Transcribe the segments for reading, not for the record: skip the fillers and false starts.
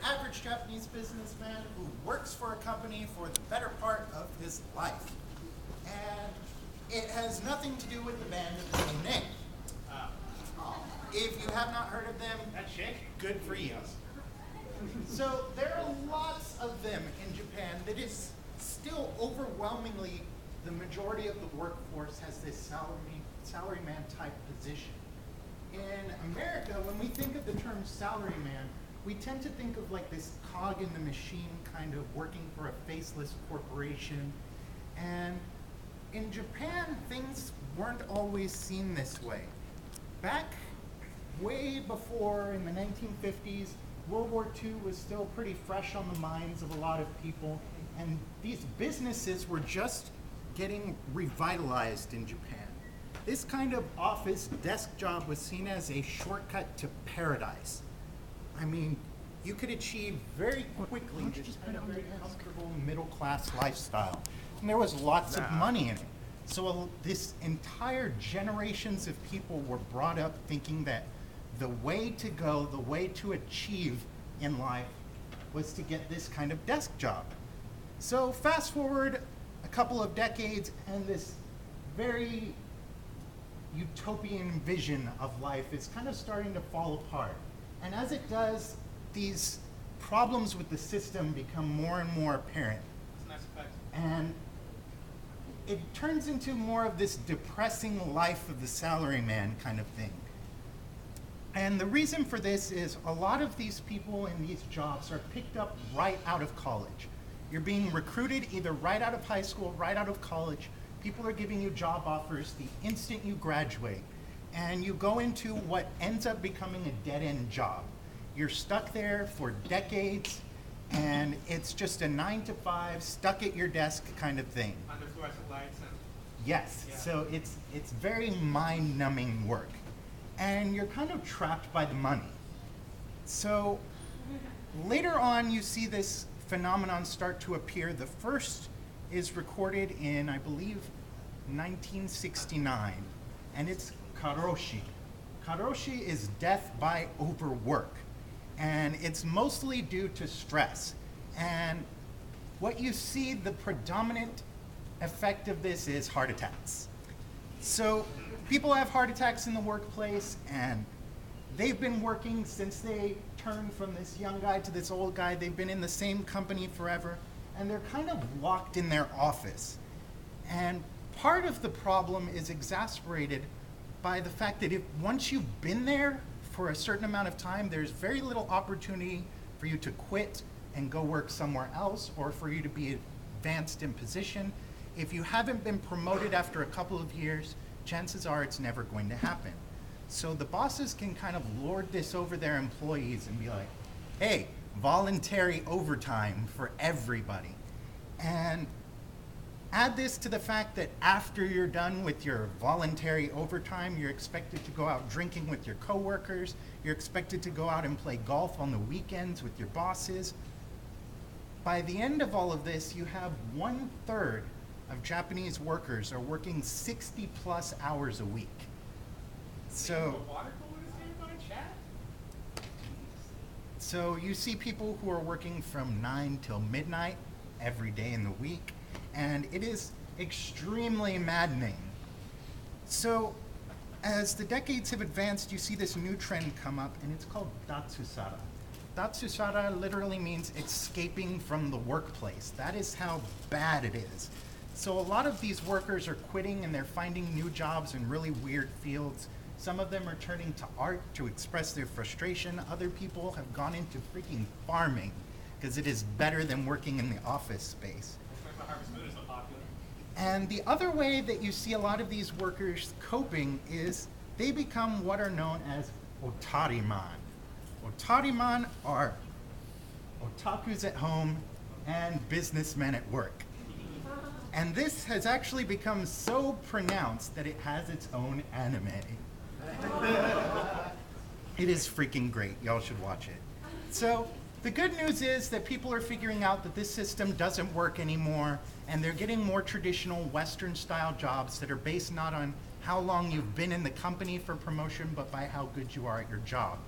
average Japanese businessman who works for a company for the better part of his life. And it has nothing to do with the band of the same name. If you have not heard of them, That chick? good for you. So there are lots of them in Japan that is still overwhelmingly the majority of the workforce has this salaryman type position. In America, when we think of the term salaryman, we tend to think of like this cog in the machine kind of working for a faceless corporation. And in Japan, things weren't always seen this way. Back way before in the 1950s, World War II was still pretty fresh on the minds of a lot of people, and these businesses were just getting revitalized in Japan. This kind of office desk job was seen as a shortcut to paradise. I mean, you could achieve very quickly this kind of very comfortable middle-class lifestyle, and there was lots of money in it. So this entire generations of people were brought up thinking that the way to go, the way to achieve in life was to get this kind of desk job. So fast forward a couple of decades and this very utopian vision of life is kind of starting to fall apart. And as it does, these problems with the system become more and more apparent. That's a nice effect. And it turns into more of this depressing life of the salaryman kind of thing. And the reason for this is a lot of these people in these jobs are picked up right out of college. You're being recruited either right out of high school, right out of college. People are giving you job offers the instant you graduate. And you go into what ends up becoming a dead-end job. You're stuck there for decades, and it's just a 9-to-5, stuck at your desk kind of thing. Under fluorescent lights and Yes, Yeah. so it's very mind-numbing work. And you're kind of trapped by the money. So later on, you see this phenomenon start to appear. The first is recorded in, I believe, 1969, and it's karoshi. Karoshi is death by overwork, and it's mostly due to stress. And what you see, the predominant effect of this is heart attacks. So people have heart attacks in the workplace, and they've been working since they turned from this young guy to this old guy. They've been in the same company forever, and they're kind of locked in their office. And part of the problem is exacerbated by the fact that if once you've been there for a certain amount of time, there's very little opportunity for you to quit and go work somewhere else, or for you to be advanced in position. If you haven't been promoted after a couple of years, chances are it's never going to happen. So the bosses can kind of lord this over their employees and be like, hey, voluntary overtime for everybody. And add this to the fact that after you're done with your voluntary overtime, you're expected to go out drinking with your coworkers, you're expected to go out and play golf on the weekends with your bosses. By the end of all of this, you have 1/3 of Japanese workers are working 60 plus hours a week. So, water cooler to stand by chat? so you see people who are working from 9 till midnight every day in the week, and it is extremely maddening. So as the decades have advanced, you see this new trend come up, and it's called datsusara. Datsusara literally means escaping from the workplace. That is how bad it is. So a lot of these workers are quitting, and they're finding new jobs in really weird fields. Some of them are turning to art to express their frustration. Other people have gone into freaking farming because it is better than working in the office space. That's why Harvest Moon is so popular. And the other way that you see a lot of these workers coping is they become what are known as otariman. Otariman are otakus at home and businessmen at work. And this has actually become so pronounced that it has its own anime. It is freaking great. Y'all should watch it. So the good news is that people are figuring out that this system doesn't work anymore, and they're getting more traditional Western style jobs that are based not on how long you've been in the company for promotion, but by how good you are at your job.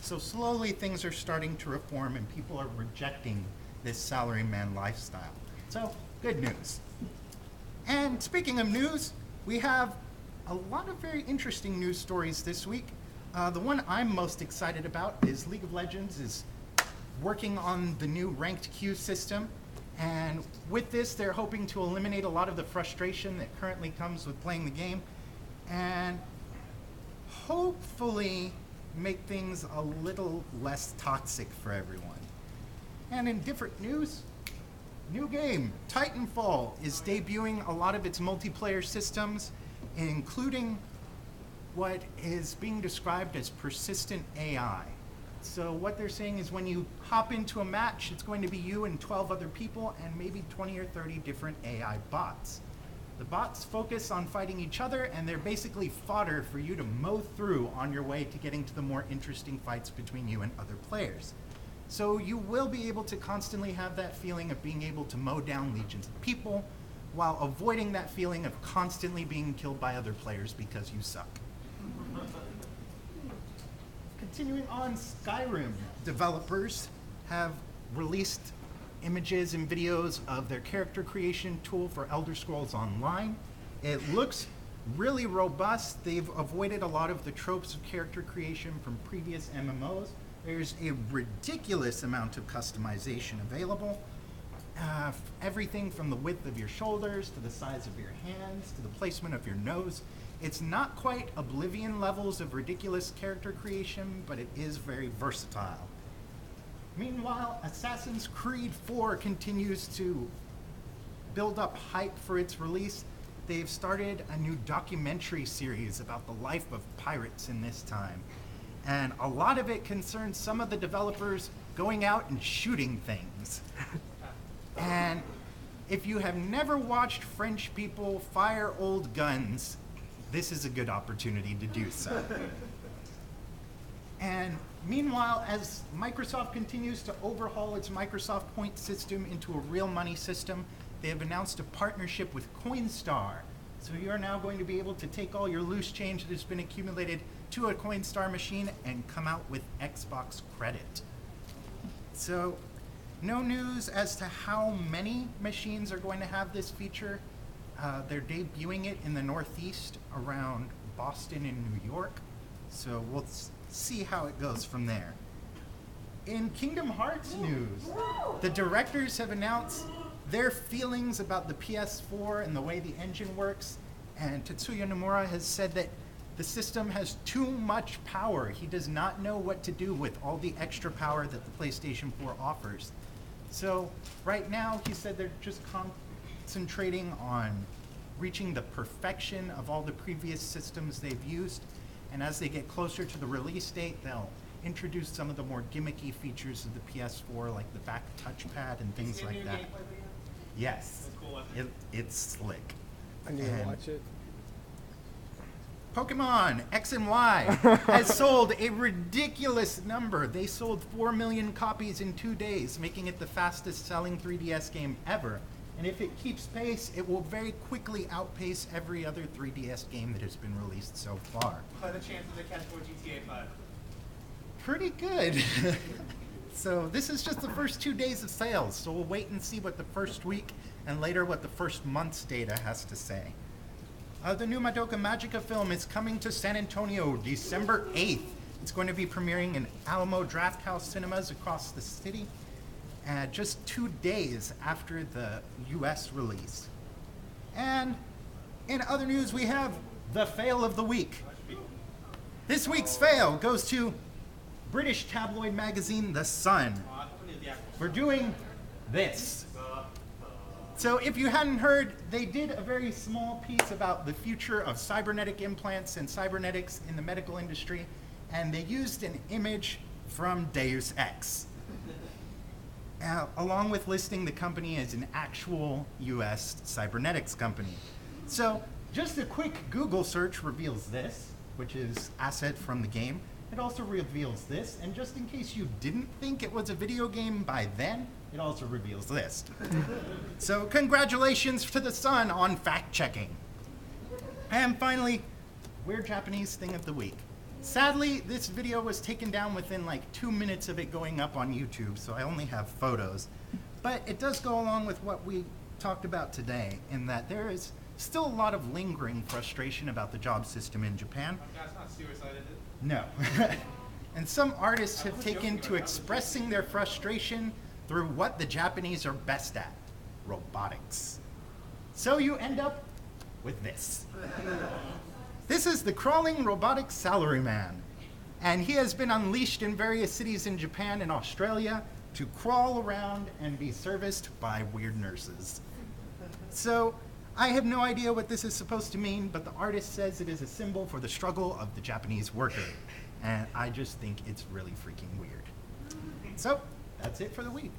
So slowly things are starting to reform and people are rejecting this salaryman lifestyle. So good news. And speaking of news, we have a lot of very interesting news stories this week. The one I'm most excited about is League of Legends is working on the new ranked queue system. And with this, they're hoping to eliminate a lot of the frustration that currently comes with playing the game and hopefully make things a little less toxic for everyone. And in different news, new game, Titanfall, is debuting a lot of its multiplayer systems, including what is being described as persistent AI. So what they're saying is when you hop into a match, it's going to be you and 12 other people and maybe 20 or 30 different AI bots. The bots focus on fighting each other, and they're basically fodder for you to mow through on your way to getting to the more interesting fights between you and other players. So you will be able to constantly have that feeling of being able to mow down legions of people while avoiding that feeling of constantly being killed by other players because you suck. Continuing on, Skyrim developers have released images and videos of their character creation tool for Elder Scrolls Online. It looks really robust. They've avoided a lot of the tropes of character creation from previous MMOs. There's a ridiculous amount of customization available. Everything from the width of your shoulders to the size of your hands to the placement of your nose. It's not quite Oblivion levels of ridiculous character creation, but it is very versatile. Meanwhile, Assassin's Creed 4 continues to build up hype for its release. They've started a new documentary series about the life of pirates in this time. And a lot of it concerns some of the developers going out and shooting things. And if you have never watched French people fire old guns, this is a good opportunity to do so. And meanwhile, as Microsoft continues to overhaul its Microsoft Point system into a real money system, they have announced a partnership with Coinstar. So you are now going to be able to take all your loose change that has been accumulated to a Coinstar machine and come out with Xbox credit. So no news as to how many machines are going to have this feature. They're debuting it in the Northeast around Boston and New York. So we'll see how it goes from there. In Kingdom Hearts news, the directors have announced their feelings about the PS4 and the way the engine works, and Tetsuya Nomura has said that the system has too much power. He does not know what to do with all the extra power that the PlayStation 4 offers. So right now, he said they're just concentrating on reaching the perfection of all the previous systems they've used, and as they get closer to the release date, they'll introduce some of the more gimmicky features of the PS4, like the back touchpad and things like that. Yes, That's cool, isn't it? it's slick. I need to watch it. Pokemon X and Y has sold a ridiculous number. They sold 4 million copies in 2 days, making it the fastest selling 3DS game ever. And if it keeps pace, it will very quickly outpace every other 3DS game that has been released so far. What are the chances they catch more GTA 5? Pretty good. So this is just the first 2 days of sales, so we'll wait and see what the first week and later what the first month's data has to say. The new Madoka Magica film is coming to San Antonio December 8th. It's going to be premiering in Alamo Drafthouse cinemas across the city, just 2 days after the US release. And in other news, we have the fail of the week. This week's fail goes to British tabloid magazine The Sun for doing this. So if you hadn't heard, they did a very small piece about the future of cybernetic implants and cybernetics in the medical industry, and they used an image from Deus Ex, along with listing the company as an actual US cybernetics company. So just a quick Google search reveals this, which is asset from the game. It also reveals this, and just in case you didn't think it was a video game by then, it also reveals this. So congratulations to The Sun on fact-checking. And finally, Weird Japanese Thing of the Week. Sadly, this video was taken down within like 2 minutes of it going up on YouTube, so I only have photos. But it does go along with what we talked about today, in that there is still a lot of lingering frustration about the job system in Japan. That's not suicide, is it? No. And some artists have taken to expressing their frustration through what the Japanese are best at, robotics. So you end up with this. This is the crawling robotic salaryman, and he has been unleashed in various cities in Japan and Australia to crawl around and be serviced by weird nurses. So I have no idea what this is supposed to mean, but the artist says it is a symbol for the struggle of the Japanese worker, and I just think it's really freaking weird. So that's it for the week.